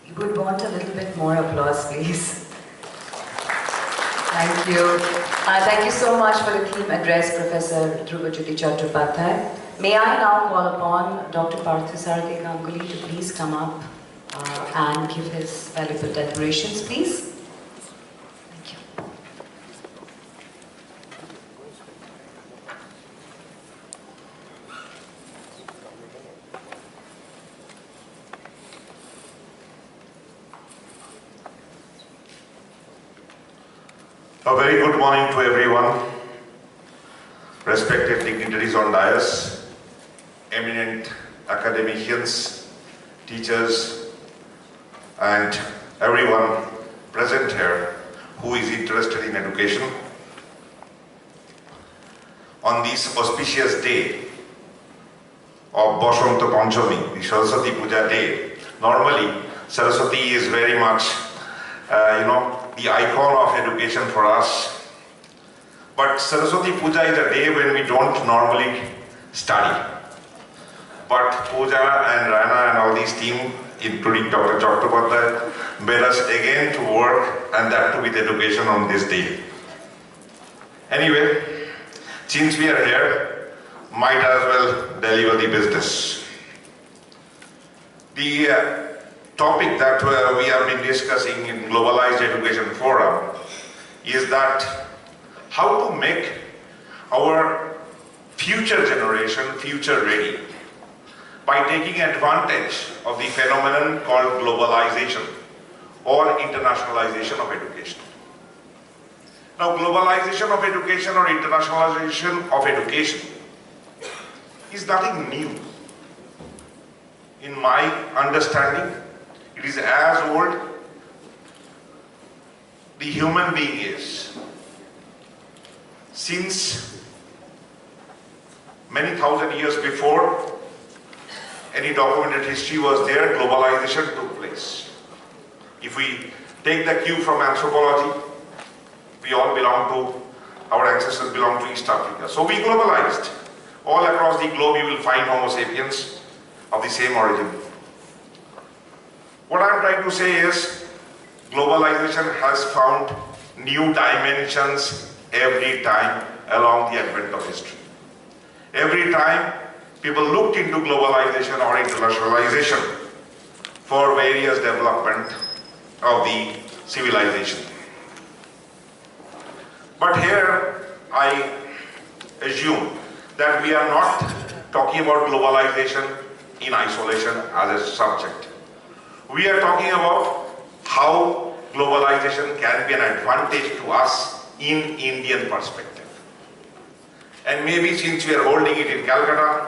You would want a little bit more applause, please. Thank you. Thank you so much for the theme address, Professor Dhruvajyoti Chattopadhyay. May I now call upon Dr. Partha Sarathi Ganguli to please come up and give his valuable declarations, please. Thank you. A very good morning to everyone, respected dignitaries on dais, eminent academicians, teachers, and everyone present here who is interested in education. On this auspicious day of Bashanta Panchami, the Saraswati Puja day, normally Saraswati is very much, the icon of education for us. But Saraswati Puja is a day when we don't normally study. But Puja and Rana and all these team, including Dr. Chattopadhyay, made us again to work, and that too with education on this day. Anyway, since we are here, might as well deliver the business. The topic that we have been discussing in Globalized Education Forum is that how to make our future generation future ready by taking advantage of the phenomenon called globalization or internationalization of education. Now, globalization of education or internationalization of education is nothing new. In my understanding, it is as old the human being is. Since many thousand years before any documented history was there, globalization took place. If we take the cue from anthropology, we all belong to, our ancestors belong to East Africa. So we globalized. All across the globe you will find Homo sapiens of the same origin. What I'm trying to say is, globalization has found new dimensions every time along the advent of history. Every time people looked into globalization or internationalization for various development of the civilization. But here I assume that we are not talking about globalization in isolation as a subject. We are talking about how globalization can be an advantage to us in Indian perspective. And maybe since we are holding it in Calcutta,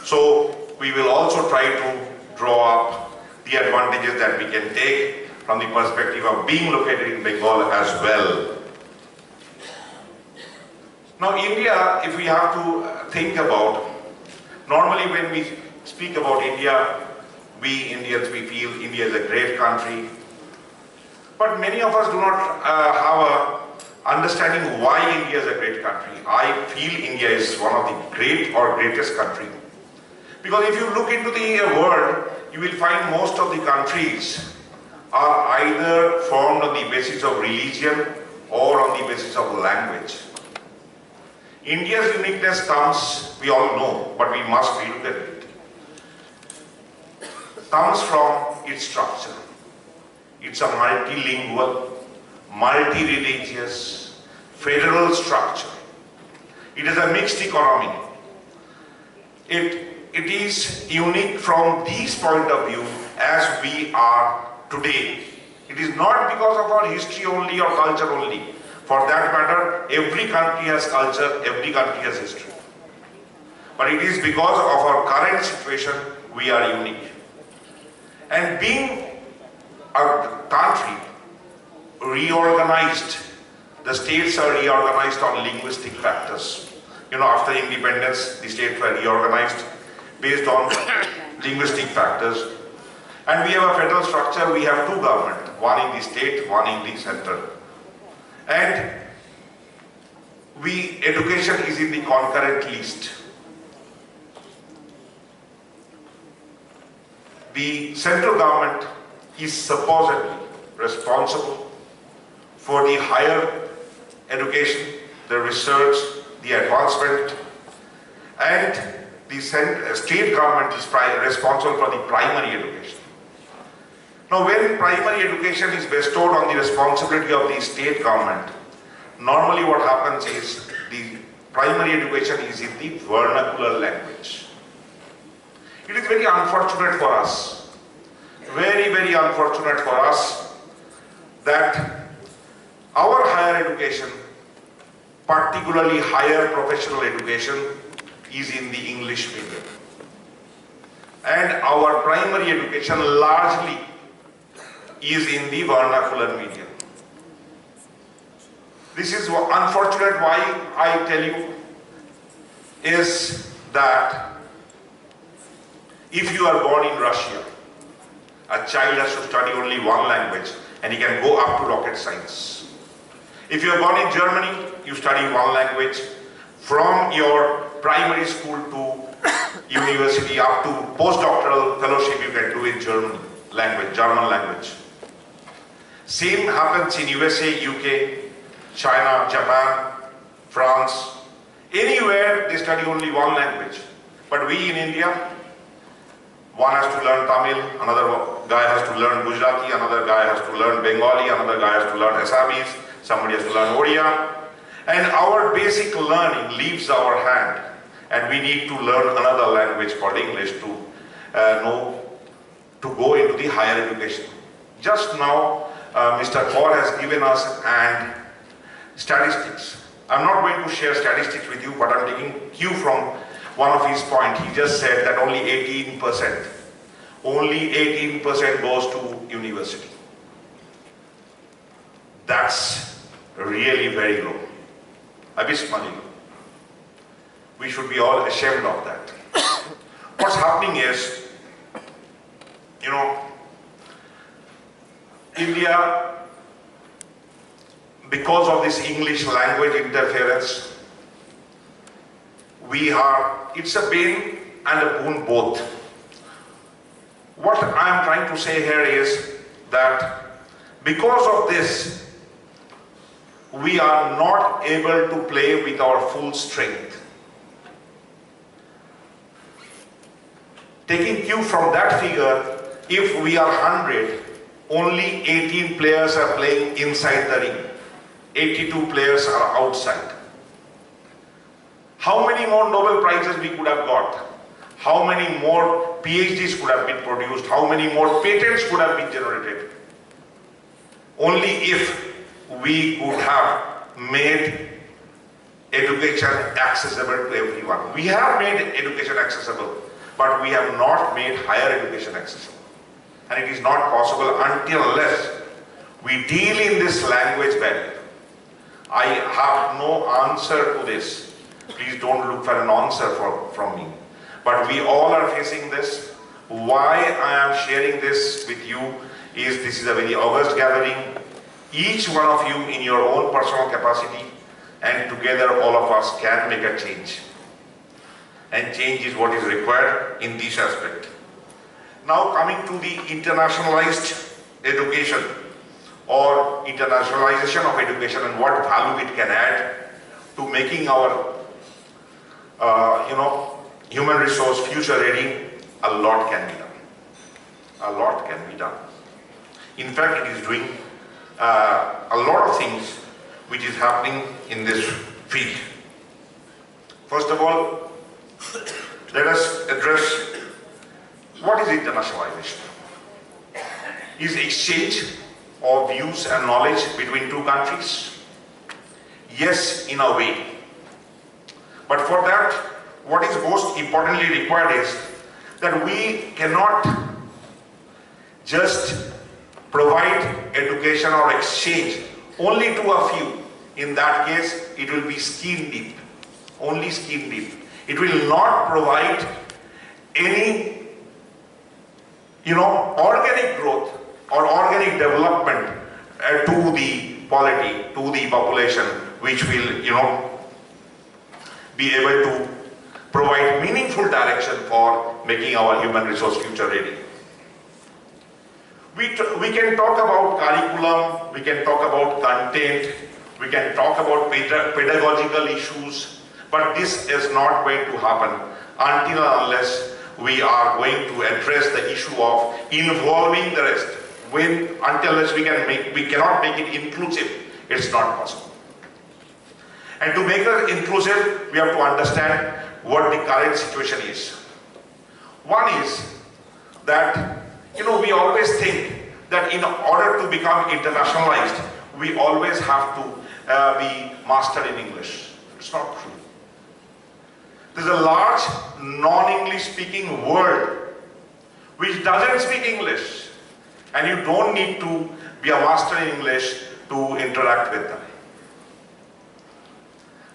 so we will also try to draw up the advantages that we can take from the perspective of being located in Bengal as well. Now, India, if we have to think about, normally when we speak about India, we Indians, we feel India is a great country. But many of us do not have a understanding why India is a great country. I feel India is one of the great or greatest country. Because if you look into the world, you will find most of the countries are either formed on the basis of religion or on the basis of language. India's uniqueness comes, we all know, but we must relook at it, comes from its structure. It's a multilingual, multi-religious, federal structure. It is a mixed economy. It is unique from this point of view as we are today. It is not because of our history only or culture only. For that matter, every country has culture, every country has history. But it is because of our current situation, we are unique. And being a country reorganized, the states are reorganized on linguistic factors. You know, after independence, the states were reorganized based on linguistic factors. And we have a federal structure, we have two governments, one in the state, one in the center. And education is in the concurrent list. The central government is supposedly responsible for the higher education, the research, the advancement, and the state government is responsible for the primary education. Now, when primary education is bestowed on the responsibility of the state government, normally what happens is the primary education is in the vernacular language. It is very unfortunate for us, very, very unfortunate for us that our higher education, particularly higher professional education, is in the English medium. And our primary education largely is in the vernacular medium. This is unfortunate. Why I tell you is that if you are born in Russia, a child has to study only one language and he can go up to rocket science. If you are born in Germany, you study one language. From your primary school to university up to postdoctoral fellowship, you can do in German language. Same happens in USA, UK, China, Japan, France. Anywhere they study only one language. But we in India, one has to learn Tamil, another guy has to learn Gujarati, another guy has to learn Bengali, another guy has to learn Assamese, somebody has to learn Odia. And our basic learning leaves our hand, and we need to learn another language called English to go into the higher education. Just now, Mr. Kaur has given us and statistics. I'm not going to share statistics with you, but I'm taking cue from one of his points. He just said that only 18% goes to university. That's really very low. Abysmally low. We should be all ashamed of that. What's happening is, India, because of this English language interference, it's a bane and a boon both. What I'm trying to say here is that because of this, we are not able to play with our full strength. Taking cue from that figure, if we are 100, only 18 players are playing inside the ring. 82 players are outside. How many more Nobel Prizes we could have got? How many more PhDs could have been produced? How many more patents could have been generated? Only if we could have made education accessible to everyone. We have made education accessible, but we have not made higher education accessible. And it is not possible unless we deal in this language barrier. I have no answer to this. Please don't look for an answer from me. But we all are facing this. Why I am sharing this with you is this is a very august gathering. Each one of you in your own personal capacity, and together all of us can make a change. And change is what is required in this aspect. Now coming to the internationalized education or internationalization of education and what value it can add to making our human resource future ready, a lot can be done. A lot can be done. In fact, it is doing a lot of things which is happening in this field. First of all, let us address what is internationalization. Is exchange of views and knowledge between two countries? Yes, in a way. But for that, what is most importantly required is that we cannot just provide education or exchange only to a few. In that case, it will be skin deep, only skin deep. It will not provide any, organic growth or organic development to the polity, to the population, which will, be able to provide meaningful direction for making our human resource future ready. We can talk about curriculum, we can talk about content, we can talk about pedagogical issues, but this is not going to happen until and unless we are going to address the issue of involving the rest. Until unless we cannot make it inclusive, it's not possible. And to make it inclusive, we have to understand what the current situation is. One is that, we always think that in order to become internationalized, we always have to be mastered in English. It's not true. There's a large non-English speaking world which doesn't speak English, and you don't need to be a master in English to interact with them.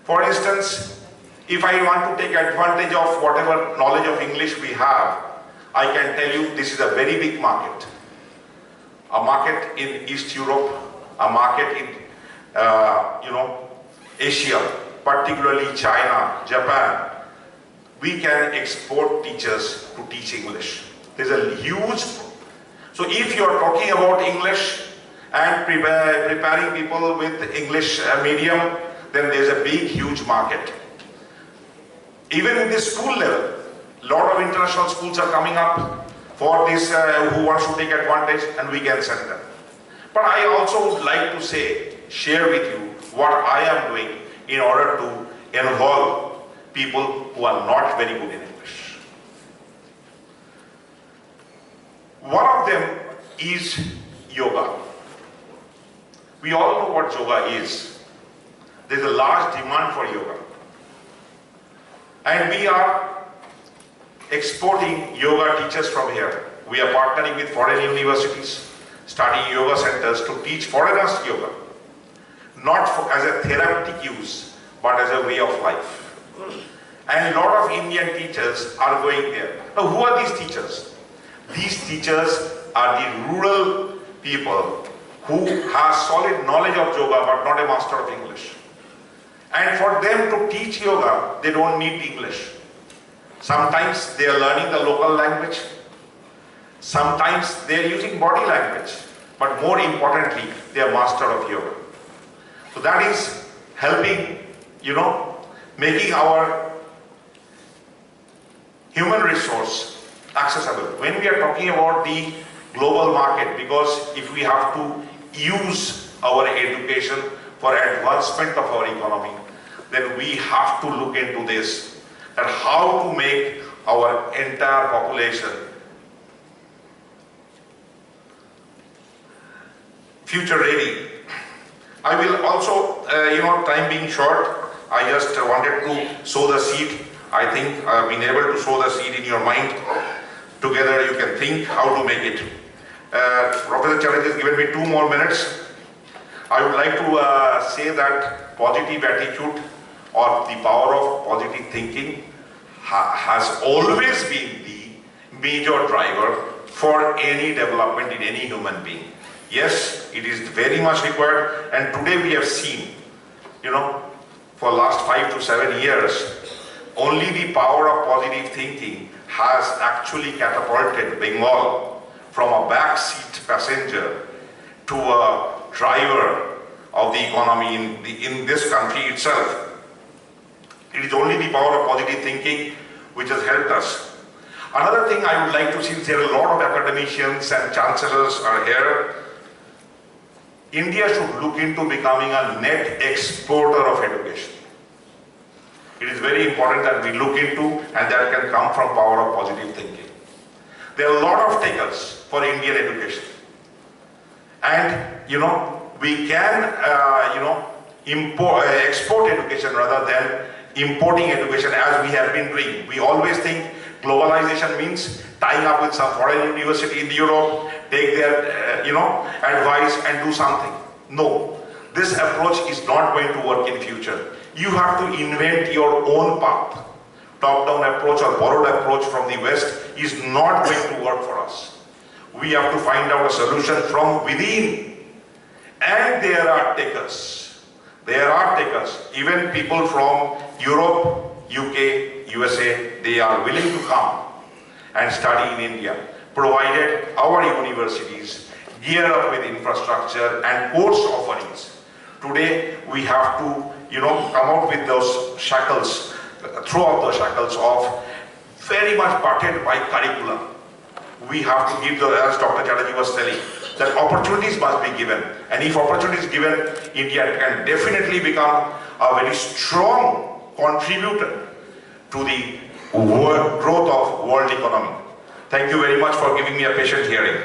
For instance, if I want to take advantage of whatever knowledge of English we have, I can tell you this is a very big market. A market in East Europe, a market in Asia, particularly China, Japan. We can export teachers to teach English. There's a huge. So if you are talking about English and preparing people with English medium, then there's a big, huge market. Even in the school level, a lot of international schools are coming up for this who wants to take advantage, and we can send them. But I also would like to share with you what I am doing in order to involve people who are not very good in English. One of them is yoga. We all know what yoga is. There's a large demand for yoga. And we are exporting yoga teachers from here. We are partnering with foreign universities, starting yoga centers to teach foreigners yoga. Not as a therapeutic use, but as a way of life. And a lot of Indian teachers are going there. Now, who are these teachers? These teachers are the rural people who have solid knowledge of yoga but not a master of English. And for them to teach yoga, they don't need English. Sometimes they are learning the local language. Sometimes they are using body language. But more importantly, they are master of yoga. So that is helping, making our human resource accessible. When we are talking about the global market, because if we have to use our education for advancement of our economy, then we have to look into this, and how to make our entire population future ready. I will also, time being short, I just wanted to sow the seed. I think I've been able to sow the seed in your mind. Together you can think how to make it. Professor Chatterjee has given me 2 more minutes. I would like to say that positive attitude or the power of positive thinking has always been the major driver for any development in any human being. Yes, it is very much required, and today we have seen, for last 5 to 7 years, only the power of positive thinking has actually catapulted Bengal from a backseat passenger to a driver of the economy in this country itself. It is only the power of positive thinking which has helped us. Another thing I would like to, since there are a lot of academicians and chancellors are here, India should look into becoming a net exporter of education. It is very important that we look into, and that can come from power of positive thinking. There are a lot of takers for Indian education. And, we can, export education rather than importing education as we have been doing. We always think globalization means tying up with some foreign university in Europe, take their, advice and do something. No, this approach is not going to work in future. You have to invent your own path. Top-down approach or borrowed approach from the West is not going to work for us. We have to find out a solution from within. And there are takers. There are takers. Even people from Europe, UK, USA, they are willing to come and study in India. provided our universities gear up with infrastructure and course offerings. Today we have to, come out with those shackles, throw out the shackles of very much butted by curriculum. We have to give as Dr. Chatterjee was telling, that opportunities must be given. And if opportunity is given, India can definitely become a very strong contributor to the growth of world economy. Thank you very much for giving me a patient hearing.